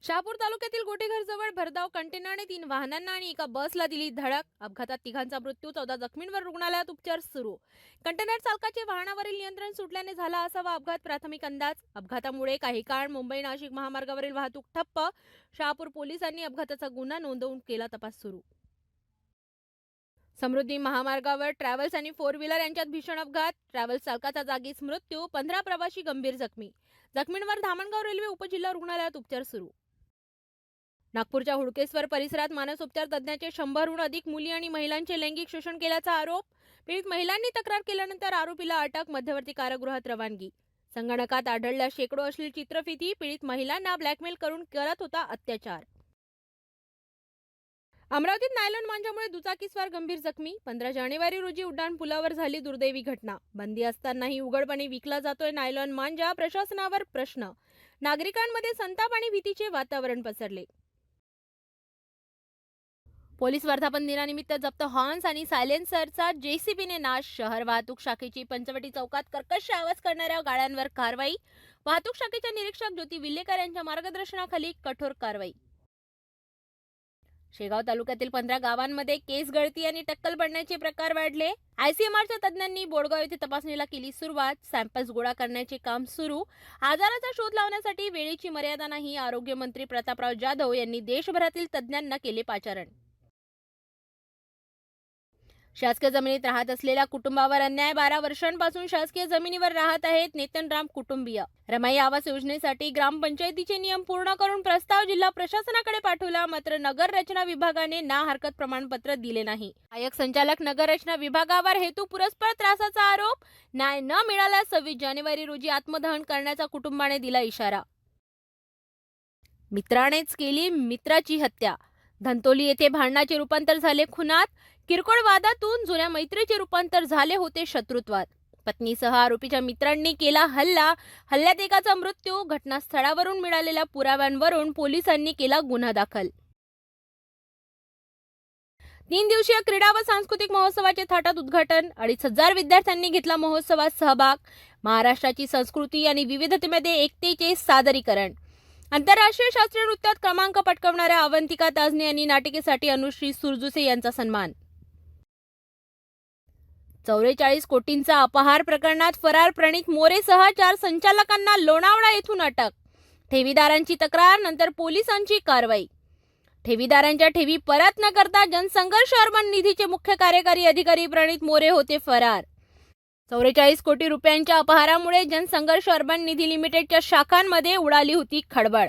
शहापूर तालुक्यातील गोटेघरजवळ भरधाव कंटेनरने 3 वाहनांना आणि एका बसला दिली धडक. अपघातात तिघांचा मृत्यू, 14 जखमींवर रुग्णालयात उपचार सुरू. कंटेनर चालकाचे वाहनावरील नियंत्रण सुटल्याने झाला असावा अपघात, प्राथमिक अंदाज. अपघातामुळे काही काळ मुंबई नाशिक महामार्गावरील वाहतूक ठप्प. शहापूर पोलिसांनी अपघाताचा गुन्हा नोंदवून केला तपास सुरू. समृद्धी महामार्गावर ट्रॅव्हल्स आणि 4 व्हीलर यांच्यात भीषण अपघात. ट्रॅव्हल्स चालकाचा जागीच मृत्यू, 15 प्रवासी गंभीर जखमी. जखमींवर धामणगाव रेल्वे उपजिल्हा रुग्णालयात उपचार सुरू. नागपूरच्या हुडकेश्वर परिसरात मानसोपचार तज्ज्ञाचे 100हून अधिक मुली आणि महिलांचे लैंगिक शोषण केल्याचा आरोप. पीडित महिलांनी तक्रार केल्यानंतर आरोपीला अटक, मध्यवर्ती कारागृहात रवानगी. संगणकात आढळल्या शेकडो अश्लील चित्रफिती. पीडित महिलांना ब्लॅकमेल करून करत होता अत्याचार. अमरावतीत नायलॉन मांजामुळे दुचाकीस्वार गंभीर जखमी. 15 जानेवारी रोजी उड्डाण पुलावर झाली दुर्दैवी घटना. बंदी असतानाही उघडपणे विकला जातोय नायलॉन मांजा. प्रशासनावर प्रश्न. नागरिकांमध्ये संताप आणि भीतीचे वातावरण पसरले. पोलीस वर्धापन दिनानिमित्त जप्त हॉर्न्स आणि सायलेन्सरचा जेसीबीने नाश. शहर वाहतूक शाखेची पंचवटी चौकात कर्कश आवाज करणाऱ्या गाड्यांवर कारवाई. वाहतूक शाखेच्या निरीक्षक ज्योती विल्लेकर यांच्या मार्गदर्शनाखाली कठोर कारवाई. शेगाव तालुक्यातील 15 गावांमध्ये केस गळती आणि टक्कल पडण्याचे प्रकार वाढले. आयसीएमआरच्या तज्ज्ञांनी बोडगाव येथे तपासणीला केली सुरुवात. सॅम्पल्स गोळा करण्याचे काम सुरू. आजाराचा शोध लावण्यासाठी वेळेची मर्यादा नाही. आरोग्यमंत्री प्रतापराव जाधव यांनी देशभरातील तज्ज्ञांना केले पाचारण. शासकीय जमिनीत राहत असलेल्या कुटुंबावर अन्याय. 12 वर्षांपासून शासकीय जमिनीवर राहत आहेत नेतनराम कुटुंबीय. रमाई आवास योजनेसाठी ग्रामपंचायतीचे नियम पूर्ण करून प्रस्ताव जिल्हा प्रशासनाकडे पाठवला. मात्र नगर रचना विभागाने ना हरकत प्रमाणपत्र दिले नाही. सहाय्यक संचालक नगर रचना विभागावर हेतू पुरस्पर त्रासाचा आरोप. न्याय न मिळाल्यास 26 जानेवारी रोजी आत्मदहन करण्याचा कुटुंबाने दिला इशारा. मित्रानेच केली मित्राची हत्या. धंतोली येथे भांडणाचे रूपांतर झाले खुनात. किरकोळ वादातून जुन्या मैत्रीचे रूपांतर झाले होते शत्रुत्वात. पत्नीसह आरोपीच्या मित्रांनी केला हल्ला. हल्ल्यात एकाचा मृत्यू. घटनास्थळावरून मिळालेल्या पुराव्यांवरून पोलिसांनी केला गुन्हा दाखल. 3 दिवसीय क्रीडा व सांस्कृतिक महोत्सवाचे थाटात उद्घाटन. 2500 विद्यार्थ्यांनी घेतला महोत्सवात सहभाग. महाराष्ट्राची संस्कृती आणि विविधतेमध्ये एकतेचे सादरीकरण. आंतरराष्ट्रीय शास्त्रीय नृत्यात क्रमांक पटकावणाऱ्या अवंतिका ताजने यांनी नाटिकेसाठी अनुश्री सुरजुसे यांचा सन्मान. 44 कोटींचा अपहार प्रकरणात फरार प्रणित मोरेसह 4 संचालकांना लोणावळा येथून अटक. ठेवीदारांची तक्रार, नंतर पोलिसांची कारवाई. ठेवीदारांच्या ठेवी परत न करता जनसंघर्ष अर्बन निधीचे मुख्य कार्यकारी अधिकारी प्रणित मोरे होते फरार. 44 कोटी रुपयांच्या अपहारामुळे जनसंघर्ष अर्बन निधी लिमिटेडच्या शाखांमध्ये उडाली होती खळबळ.